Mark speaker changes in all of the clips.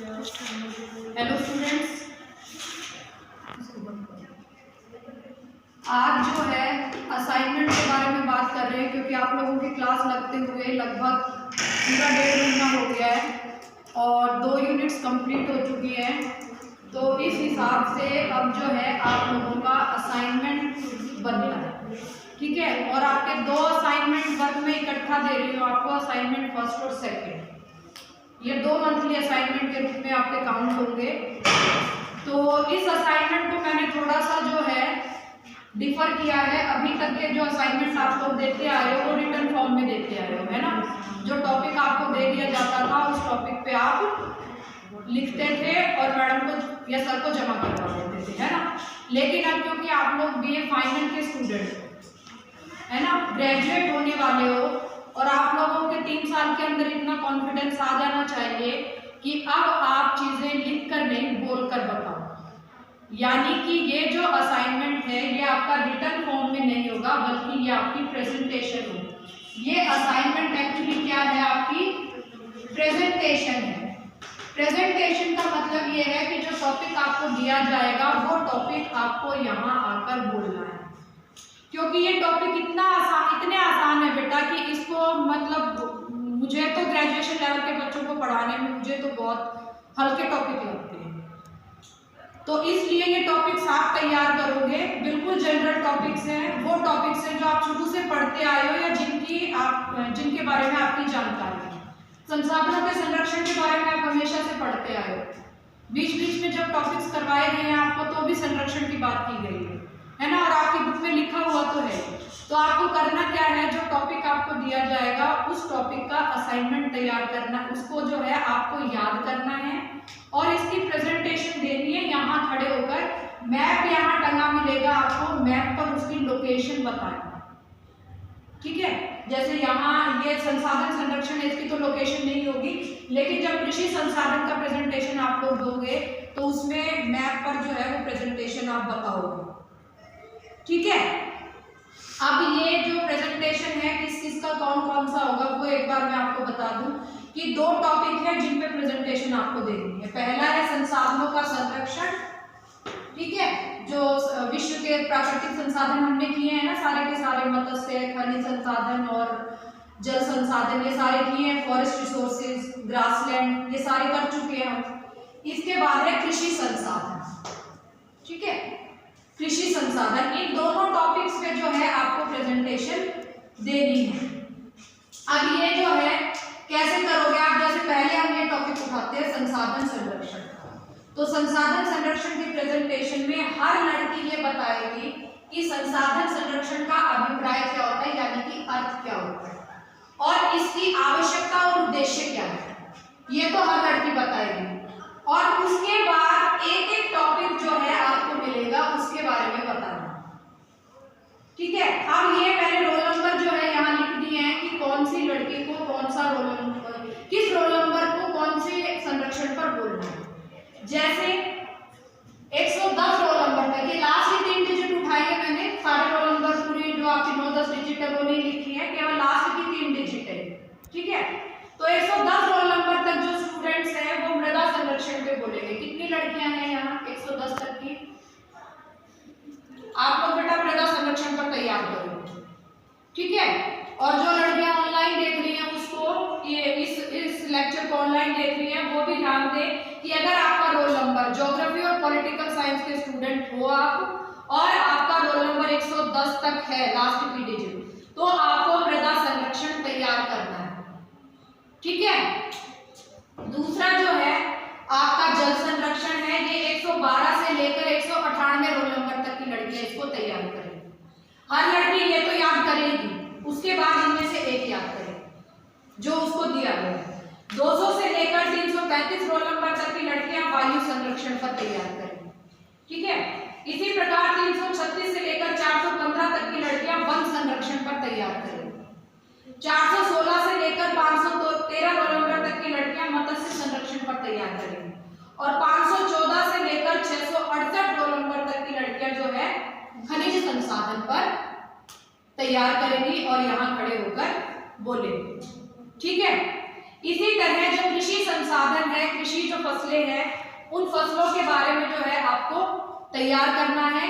Speaker 1: Hello students, आज जो है असाइनमेंट के बारे में बात कर रहे हैं क्योंकि आप लोगों की क्लास लगते हुए लगभग पूरा 1.5 महीना हो गया है और 2 यूनिट्स कंप्लीट हो चुकी हैं। तो इस हिसाब से अब जो है आप लोगों का असाइनमेंट बनना है, ठीक है। और आपके 2 असाइनमेंट वर्क में इकट्ठा दे रही हूँ आपको, असाइनमेंट फर्स्ट और सेकेंड। ये 2 मंथली असाइनमेंट के रूप में आपके काउंट होंगे। तो इस असाइनमेंट को मैंने थोड़ा सा जो है डिफर किया है। अभी तक के जो असाइनमेंट आप लोग देते आए हो वो रिटर्न फॉर्म में देते आए हो, है ना। जो टॉपिक आपको दे दिया जाता था उस टॉपिक पे आप लिखते थे और मैडम को या सर को जमा करवा देते थे, है ना। लेकिन अब क्योंकि आप लोग बीए फाइनल के स्टूडेंट है ना, ग्रेजुएट होने वाले हो और आप लोगों के 3 साल के अंदर इतना कॉन्फिडेंस आ जाना चाहिए कि अब आप चीज़ें लिख कर नहीं बोल कर बताओ। यानी कि ये जो असाइनमेंट है ये आपका रिटर्न फॉर्म में नहीं होगा बल्कि ये आपकी प्रेजेंटेशन होगी। ये असाइनमेंट एक्चुअली क्या है, आपकी प्रेजेंटेशन है। प्रेजेंटेशन का मतलब ये है कि जो टॉपिक आपको दिया जाएगा वो टॉपिक आपको यहाँ आकर बोलना है। क्योंकि ये टॉपिक इतने आसान है बेटा कि इसको मतलब मुझे तो ग्रेजुएशन लेवल के बच्चों को पढ़ाने में मुझे तो बहुत हल्के टॉपिक लगते हैं। तो इसलिए ये टॉपिक्स आप तैयार करोगे, बिल्कुल जनरल टॉपिक्स हैं, वो टॉपिक्स हैं जो आप शुरू से पढ़ते आए हो या जिनके बारे में आपकी जानकारी है। संसाधनों के संरक्षण के बारे में आप हमेशा से पढ़ते आए हो। बीच बीच में जब टॉपिक्स करवाए गए हैं आपको तो भी संरक्षण की बात की गई है ना, और आपकी बुक में लिखा हुआ तो है। तो आपको करना क्या है, जो टॉपिक आपको दिया जाएगा उस टॉपिक का असाइनमेंट तैयार करना, उसको जो है आपको याद करना है और इसकी प्रेजेंटेशन देनी है। यहाँ खड़े होकर मैप यहाँ टंगा मिलेगा आपको, मैप पर उसकी लोकेशन बताना, ठीक है। जैसे यहाँ ये संसाधन संरक्षण है, इसकी तो लोकेशन नहीं होगी, लेकिन जब कृषि संसाधन का प्रेजेंटेशन आप लोग दोगे तो उसमें मैप पर जो है वो प्रेजेंटेशन आप बताओगे, ठीक है। अब ये जो प्रेजेंटेशन है किस चीज का कौन कौन सा होगा वो एक बार मैं आपको बता दूं कि 2 टॉपिक है जिन पे प्रेजेंटेशन आपको देनी है। पहला है संसाधनों का संरक्षण, ठीक है, जो विश्व के प्राकृतिक संसाधन हमने किए हैं ना, सारे के सारे, मत्स्य, खनिज संसाधन और जल संसाधन, ये सारे किए हैं। फॉरेस्ट रिसोर्सेज, ग्रासलैंड, ये सारे कर चुके हैं हम। इसके बाद है कृषि संसाधन, ठीक है, कृषि संसाधन। इन दोनों टॉपिक्स पे जो है आपको प्रेजेंटेशन देनी है। अब ये जो है कैसे करोगे आप, जैसे पहले हम ये टॉपिक उठाते हैं संसाधन संरक्षण। तो संसाधन संरक्षण की प्रेजेंटेशन में हर लड़की ये बताएगी कि संसाधन संरक्षण का अभिप्राय क्या होता है, यानी कि अर्थ क्या होता है और इसकी आवश्यकता और उद्देश्य क्या है, ये तो हर लड़की बताएगी। और उसके बाद एक एक टॉपिक जो है आपको मिलेगा उसके बारे में बताना, ठीक है। अब ये मैंने रोल नंबर जो है यहाँ लिख दिए हैं कि कौन सी लड़की को कौन सा रोल नंबर, किस रोल नंबर को कौन से संरक्षण पर बोलना है। जैसे 110 रोल नंबर तक, ये लास्ट की 3 डिजिट उठाई है मैंने, सारे रोल नंबर पूरी जो आपकी 9-10 डिजिट है वो नहीं लिखी है, केवल लास्ट की 3 डिजिट है, ठीक है। तो 110 रोल नंबर तक जो स्टूडेंट्स हैं वो मृदा संरक्षण पे बोलेंगे। कितनी लड़कियां हैं यहाँ 110 तक की? आप लोग बेटा मृदा संरक्षण पर तैयार करो, ठीक है। और जो लड़कियां ऑनलाइन देख रही हैं उसको ये इस लेक्चर को ऑनलाइन देख रही हैं वो भी ध्यान दें कि अगर आपका रोल नंबर ज्योग्राफी और पॉलिटिकल साइंस के स्टूडेंट हो आप और आपका रोल नंबर 110 तक है लास्ट की डिजिट, तो आपको मृदा संरक्षण तैयार करना है, ठीक है। दूसरा जो है आपका जल संरक्षण है, ये 112 से लेकर 198 रोल नंबर तक की लड़कियां इसको तैयार करेंगी। हर लड़की ये तो याद करेगी, उसके बाद इनमें से एक याद करेगी जो उसको दिया गया है। 200 से लेकर 335 रोल नंबर तक की लड़कियां वायु संरक्षण पर तैयार करेंगी, ठीक है। इसी प्रकार 336 से लेकर 415 तक की लड़कियां वन संरक्षण पर तैयार करेंगी। 416 से लेकर 513 रोल नंबर तक की लड़कियां मत्स्य संरक्षण पर तैयार करेंगी और 514 से लेकर 668 रोल नंबर तक की लड़कियां जो है खनिज संसाधन पर तैयार करेंगी और यहाँ खड़े होकर बोलेंगी, ठीक है। इसी तरह जो कृषि संसाधन है, कृषि जो फसलें हैं, उन फसलों के बारे में जो है आपको तैयार करना है।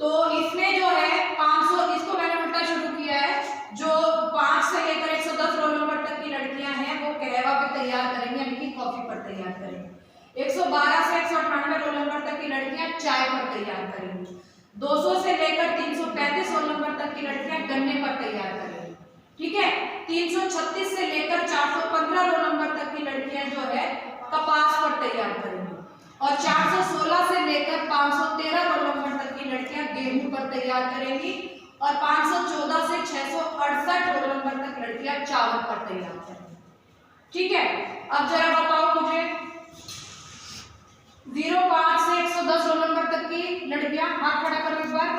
Speaker 1: तो इसमें जो है 500, इसको मैंने उल्टा शुरू किया है, जो 5 से लेकर 110 रोल नंबर तक की लड़कियां हैं वो कहवा पे तैयार करेंगी, यानी कि कॉफी पर तैयार करेंगी। 112 से 198 रोल नंबर तक की लड़कियां चाय पर तैयार करेंगी। 200 से लेकर 335 रोल नंबर तक की लड़कियां गन्ने पर तैयार करेंगी, ठीक है। 336 से लेकर 415 रोल नंबर तक की लड़कियां जो है कपास पर तैयार करेंगी, और 416 से लेकर 513 रोल नंबर तक की लड़कियां गेहूं पर तैयार करेंगी, और 514 से 668 रोल नंबर तक लड़कियां चावल पर तैयार करेंगी, ठीक है। अब जरा बताओ मुझे 05 से 110 रोल नंबर तक की लड़कियां, हाथ खड़ा करो एक बार।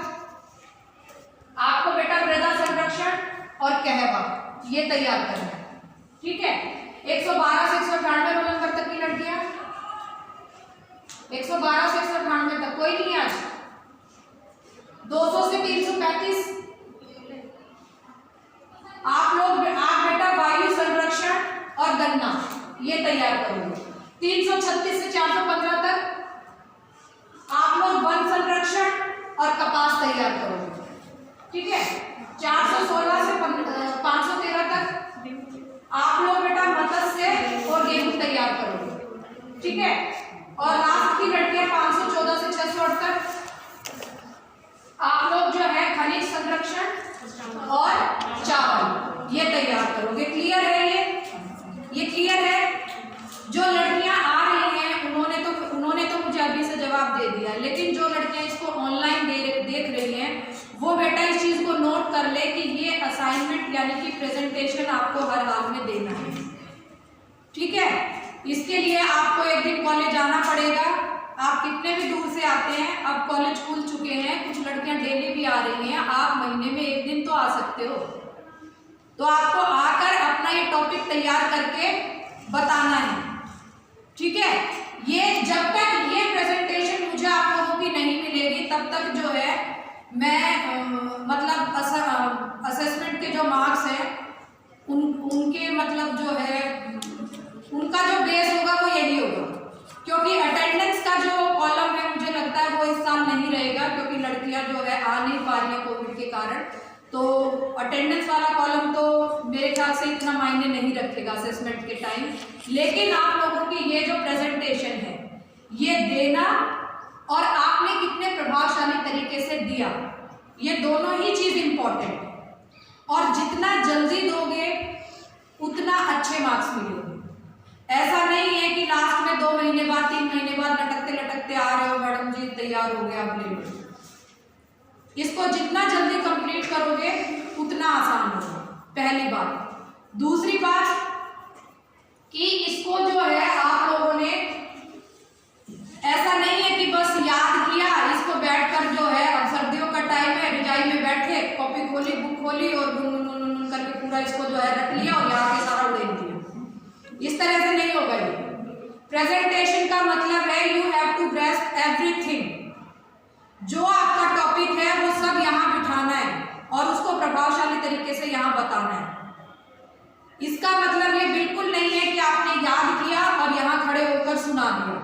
Speaker 1: आपको बेटा मृदा संरक्षण और कहवा ये तैयार करना है, ठीक है। 112 से 198 रोल नंबर तक की लड़कियां, 112 से 198 तक, कोई नहीं आज। 200 से 335 आप बेटा वायु संरक्षण और गन्ना ये तैयार करोगे। 336 से 415 तक आप लोग वन संरक्षण और कपास तैयार करोगे, ठीक है। 416 से 513 तक आप लोग बेटा मत्स्य और गेहूं तैयार करोगे, ठीक है। और लास्ट की लड़कियां 514 से 608 तक आप लोग जो है खनिज संरक्षण और चावल ये तैयार करोगे। क्लियर है ये क्लियर है। जो लड़कियां आ रही हैं उन्होंने तो मुझे अभी से जवाब दे दिया, लेकिन जो लड़कियां इसको ऑनलाइन देख रही हैं वो बेटा इस चीज को नोट कर ले कि ये असाइनमेंट यानी कि प्रेजेंटेशन आपको हर हाल में देना है, ठीक है। इसके लिए आपको एक दिन कॉलेज आना पड़ेगा। आप कितने भी दूर से आते हैं, अब कॉलेज खुल चुके हैं, कुछ लड़कियां डेली भी आ रही हैं, आप महीने में एक दिन तो आ सकते हो। तो आपको आकर अपना ये टॉपिक तैयार करके बताना है, ठीक है। ये जब तक ये प्रेजेंटेशन मुझे आप लोगों की नहीं मिलेगी तब तक जो है मैं मतलब असेसमेंट के जो मार्क्स हैं उनके मतलब जो है उनका जो बेस होगा वो यही होगा, क्योंकि अटेंडेंस का जो कॉलम है मुझे लगता है वो इस साल नहीं रहेगा, क्योंकि लड़कियां जो है आ नहीं पा रही है कोविड के कारण। तो अटेंडेंस वाला कॉलम तो मेरे ख्याल से इतना मायने नहीं रखेगा असेसमेंट के टाइम, लेकिन आप लोगों की ये जो प्रेजेंटेशन है ये देना और आपने कितने प्रभावशाली तरीके से दिया, ये दोनों ही चीज इंपॉर्टेंट है। और जितना जल्दी दोगे उतना अच्छे मार्क्स मिलेंगे। ऐसा नहीं है कि लास्ट में 2 महीने बाद 3 महीने बाद लटकते आ रहे हो मैडम जी तैयार हो गया अब ले लो। इसको जितना जल्दी कंप्लीट करोगे उतना आसान होगा, पहली बात। दूसरी बात कि इसको जो है आप लोगों ने ऐसा नहीं है कि बस याद किया, इसको बैठकर जो है अब सर्दियों का टाइम है रजाई में बैठे कॉपी खोली बुक खोली और गुन करके पूरा इसको जो है रट लिया और यहाँ के सारा उड़ेल दिया। इस तरह से नहीं होगा ये। प्रेजेंटेशन का मतलब है you have to grasp everything, जो आपका टॉपिक है वो सब यहाँ बिठाना है और उसको प्रभावशाली तरीके से यहाँ बताना है। इसका मतलब ये बिल्कुल नहीं है कि आपने याद किया और यहाँ खड़े होकर सुना दिया,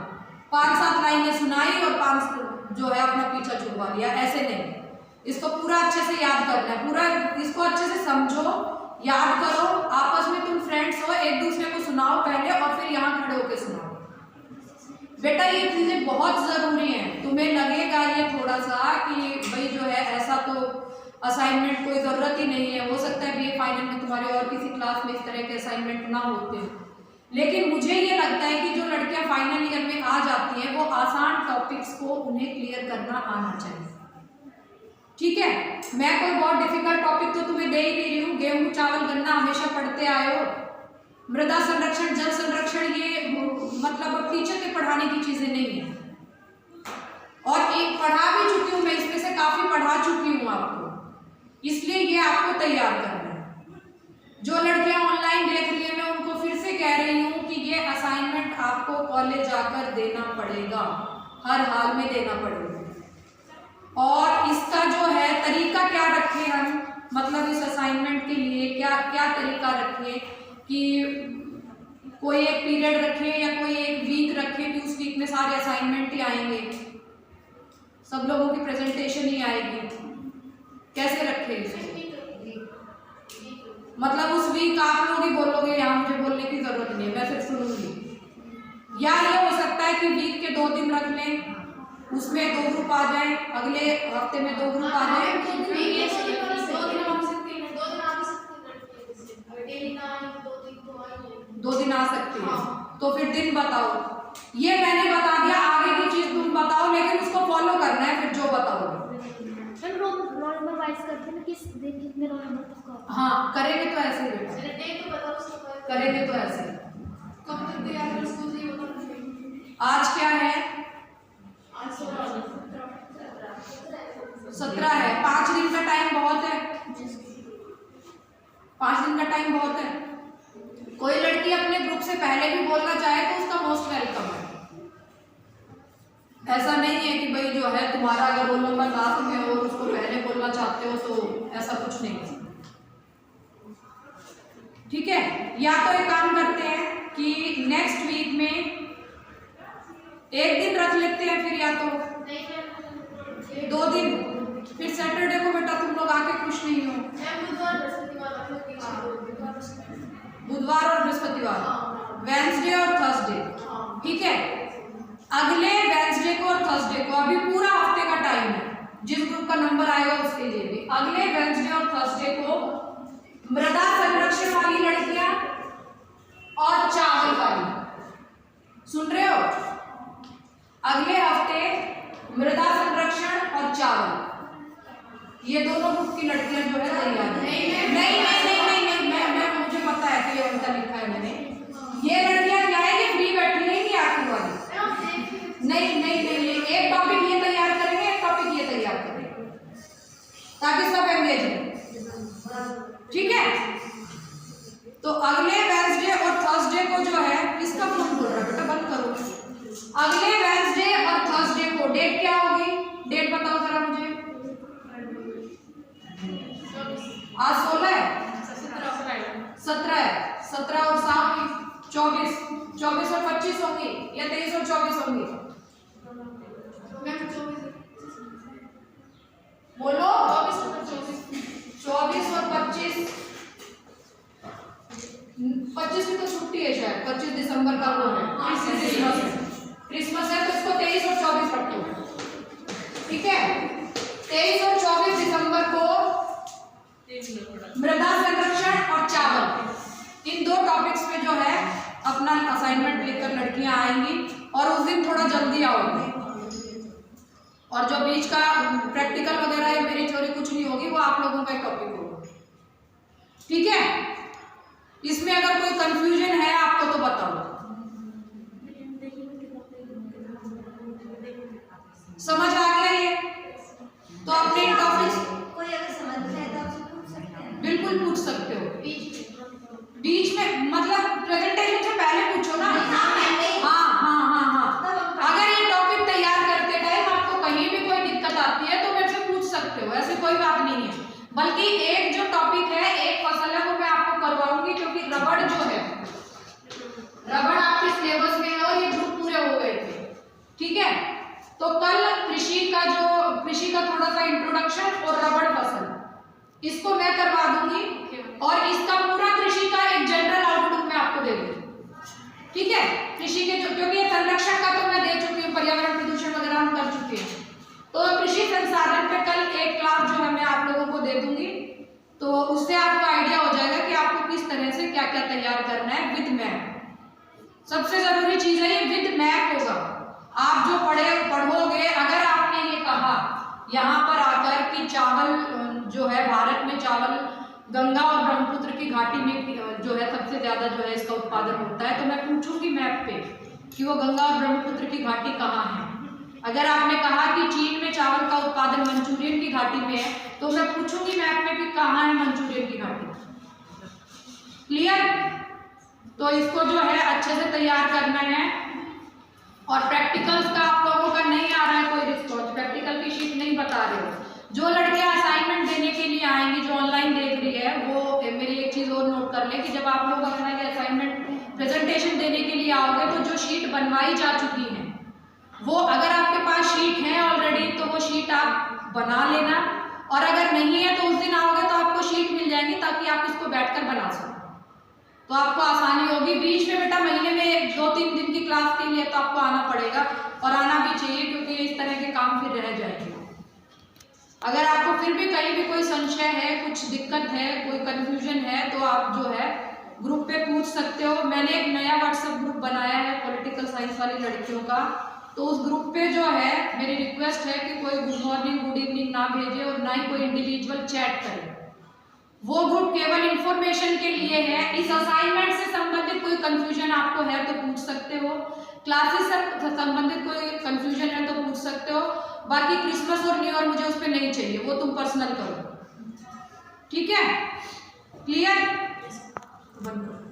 Speaker 1: 5-7 लाइनें सुनाई और 5 जो है अपना पीछा छुड़वा लिया, ऐसे नहीं। इसको पूरा अच्छे से याद करना है, पूरा इसको अच्छे से समझो, याद करो, आपस में तुम फ्रेंड्स हो, एक दूसरे को सुनाओ पहले और फिर यहाँ खड़े होकर सुनाओ। बेटा ये चीजें बहुत जरूरी हैं। तुम्हें लगेगा ये थोड़ा सा कि भाई जो है ऐसा तो असाइनमेंट कोई जरूरत ही नहीं है, हो सकता है बीए फाइनल में तुम्हारे और किसी क्लास में इस तरह के असाइनमेंट ना होते हो, लेकिन मुझे ये लगता है कि जो लड़कियां फाइनल ईयर में आ जाती हैं वो आसान टॉपिक्स को उन्हें क्लियर करना आना चाहिए, ठीक है। मैं कोई बहुत डिफिकल्ट टॉपिक तो तुम्हें दे ही नहीं रही हूँ। गेहूं चावल गन्ना हमेशा पढ़ते आए हो, मृदा संरक्षण जल संरक्षण ये मतलब अब टीचर के पढ़ाने की चीजें नहीं है, और एक पढ़ा भी चुकी हूँ मैं, इसमें से काफी पढ़ा चुकी हूँ आपको, इसलिए ये आपको तैयार करना है। जो लड़कियां ऑनलाइन देख रही है मैं उनको फिर से कह रही हूँ कि ये असाइनमेंट आपको कॉलेज जाकर देना पड़ेगा, हर हाल में देना पड़ेगा। और इसका जो है तरीका क्या रखें हम, मतलब इस असाइनमेंट के लिए क्या क्या तरीका रखें कि कोई एक पीरियड रखे या कोई एक वीक रखे कि उस वीक में सारे असाइनमेंट ही आएंगे, सब लोगों की प्रेजेंटेशन ही आएगी, कैसे रखे इसको? मतलब उस वीक आप लोग ही बोलोगे, यहाँ मुझे बोलने की जरूरत नहीं है, मैं सिर्फ सुनूंगी। या ये हो सकता है कि वीक के 2 दिन रख लें, उसमें 2 ग्रुप आ जाए, अगले हफ्ते में 2 ग्रुप आ जाए, 2 दिन आ सकते हैं। तो फिर दिन बताओ, ये मैंने बता दिया, आगे की चीज तुम बताओ, लेकिन उसको फॉलो करना है फिर जो बताओगे।
Speaker 2: रोल नंबर वाइज करते हैं, किस दिन कितने रोल नंबर तक का?
Speaker 1: हाँ करेंगे तो ऐसे ही बेटा,
Speaker 2: डेट तो बताओ, उसको
Speaker 1: करेंगे तो ऐसे।
Speaker 2: कब तक तैयार कर उसको ये बताओ।
Speaker 1: आज क्या है?
Speaker 2: आज
Speaker 1: 17 है। 5 दिन का टाइम बहुत है, 5 दिन का टाइम बहुत है। कोई लड़की अपने ग्रुप से पहले भी बोलना चाहे तो उसका मोस्ट वेलकम है। ऐसा नहीं है कि भाई जो है तुम्हारा अगर रोल नंबर लास्ट में हो और उसको पहले बोलना चाहते हो, तो ऐसा कुछ नहीं है, ठीक है। या तो एक काम करते हैं कि नेक्स्ट वीक में एक दिन रख लेते हैं, फिर या तो 2 दिन, फिर सैटरडे को बेटा तुम लोग आके खुश नहीं हो। बुधवार और बृहस्पतिवार, वेंसडे और थर्सडे, ठीक है। अगले वेंसडे को और थर्सडे को, अभी पूरा हफ्ते का टाइम है, जिस ग्रुप का नंबर आएगा उसके लिए भी। अगले वेंसडे और थर्सडे को मृदा संरक्षण वाली लड़कियां और चावल वाली, सुन रहे हो? अगले हफ्ते मृदा संरक्षण और चावल, ये दोनों ग्रुप की लड़कियां जो है तैयार है। नहीं, मैं मुझे पता है कि ये उल्टा लिखा है मैंने। ये लड़कियां क्या है, ये फ्री बैठी रहेंगी आखिर वाली। नहीं, एक टॉपिक ये तैयार करेंगे, एक टॉपिक ये तैयार करेंगे, ताकि सब एंगेज हो, ठीक है। तो अगले वेंसडे और थर्सडे को जो है, किसका फोन बोल रहा है बेटा, बंद करो। अगले वेंसडे और थर्सडे को डेट क्या होगी, डेट बताओ जरा मुझे। आज 16 है, 17 है, 17 और 7 24, 24 और 25 होंगी या 23 और 24 होंगी? बोलो 24 और 25, 25 की तो छुट्टी है शायद, 25 दिसंबर का वो है, क्रिसमस है, तो इसको 23 और 24 रखो, ठीक है। 23 और 24 दिसंबर को मृदा संरक्षण और चावल, इन 2 टॉपिक्स पे जो है अपना असाइनमेंट लेकर लड़कियां आएंगी, और उस दिन थोड़ा जल्दी आओगे, और जो बीच का प्रैक्टिकल वगैरह या मेरी थ्योरी कुछ नहीं होगी, वो आप लोगों का टॉपिक होगा, ठीक है। इसमें अगर कोई कंफ्यूजन है आपको तो बताओ। समझ आ गया ये? तो अपने टॉपिक्स
Speaker 2: कोई अगर समझ में आए तो आपसे पूछ सकते हैं,
Speaker 1: बिल्कुल पूछ सकते हो। बीच में मतलब प्रेजेंटेशन से पहले पूछो ना। हाँ। अगर ये टॉपिक तैयार करते टाइम आपको कहीं भी कोई दिक्कत आती है तो मेरे से पूछ सकते हो, ऐसी कोई बात नहीं है। बल्कि एक जो टॉपिक है, एक फसल है, वो मैं आपको करवाऊंगी, क्योंकि रबड़ जो है, रबड़ आपके सिलेबस में है और ये ग्रुप पूरे हो गए थे, ठीक है। तो कल कृषि का थोड़ा सा इंट्रोडक्शन और रबड़ फसल, इसको मैं करवा दूंगी, और इसका पूरा कृषि का एक जनरल आउटलुक मैं आपको दे दूंगी, ठीक है। कृषि के जो, क्योंकि ये संरक्षण का तो मैं दे चुकी हूँ, पर्यावरण प्रदूषण वगैरह हम कर चुके हैं, तो कृषि संसाधन पे कल एक क्लास जो है मैं आप लोगों को दे दूंगी, तो उससे आपको आइडिया हो जाएगा कि आपको किस तरह से क्या क्या तैयार करना है विद मैप। सबसे जरूरी चीज है ये विद मैप होगा। आप जो पढ़ोगे, अगर आपने ये कहा यहाँ पर आकर कि चावल जो है, भारत में चावल गंगा और ब्रह्मपुत्र की घाटी में जो है सबसे ज्यादा जो है इसका उत्पादन होता है, तो मैं पूछूंगी मैप पे कि वो गंगा और ब्रह्मपुत्र की घाटी कहाँ है। अगर आपने कहा कि चीन में चावल का उत्पादन मंचूरियन की घाटी में है, तो मैं पूछूंगी मैप में कि कहाँ है मंचूरियन की घाटी। क्लियर? तो इसको जो है अच्छे से तैयार करना है। और प्रैक्टिकल्स का आप लोगों का नहीं आ रहा है कोई रिस्पॉन्स, प्रैक्टिकल की शीट नहीं बता रहे हो। जो लड़कियां असाइनमेंट देने के लिए आएंगी, जो ऑनलाइन देख रही है, वो मेरी एक चीज और नोट कर ले कि जब आप लोग अपना ये असाइनमेंट प्रेजेंटेशन देने के लिए आओगे तो जो शीट बनवाई जा चुकी है वो, अगर आपके पास शीट है ऑलरेडी तो वो शीट आप बना लेना, और अगर नहीं है तो उस दिन आओगे तो आपको शीट मिल जाएगी ताकि आप इसको बैठकर बना सको, तो आपको आसानी होगी। बीच में बेटा महीने में 2-3 दिन की क्लास के लिए तो आपको आना पड़ेगा, और आना भी चाहिए क्योंकि इस तरह के काम फिर रह जाएंगे। अगर आपको फिर भी कहीं भी कोई संशय है, कुछ दिक्कत है, कोई कंफ्यूजन है तो आप जो है ग्रुप पे पूछ सकते हो। मैंने एक नया व्हाट्सएप ग्रुप बनाया है पॉलिटिकल साइंस वाली लड़कियों का, तो उस ग्रुप पे जो है मेरी रिक्वेस्ट है कि कोई गुड मॉर्निंग गुड इवनिंग ना भेजे और ना ही कोई इंडिविजुअल चैट करे। वो ग्रुप केवल इंफॉर्मेशन के लिए है। इस असाइनमेंट से संबंधित कोई कंफ्यूजन आपको है तो पूछ सकते हो, क्लासेस से संबंधित कोई कंफ्यूजन है तो पूछ सकते हो। बाकी क्रिसमस और न्यू ईयर मुझे उस पर नहीं चाहिए, वो तुम पर्सनल करो, ठीक है? क्लियर? बंद करो।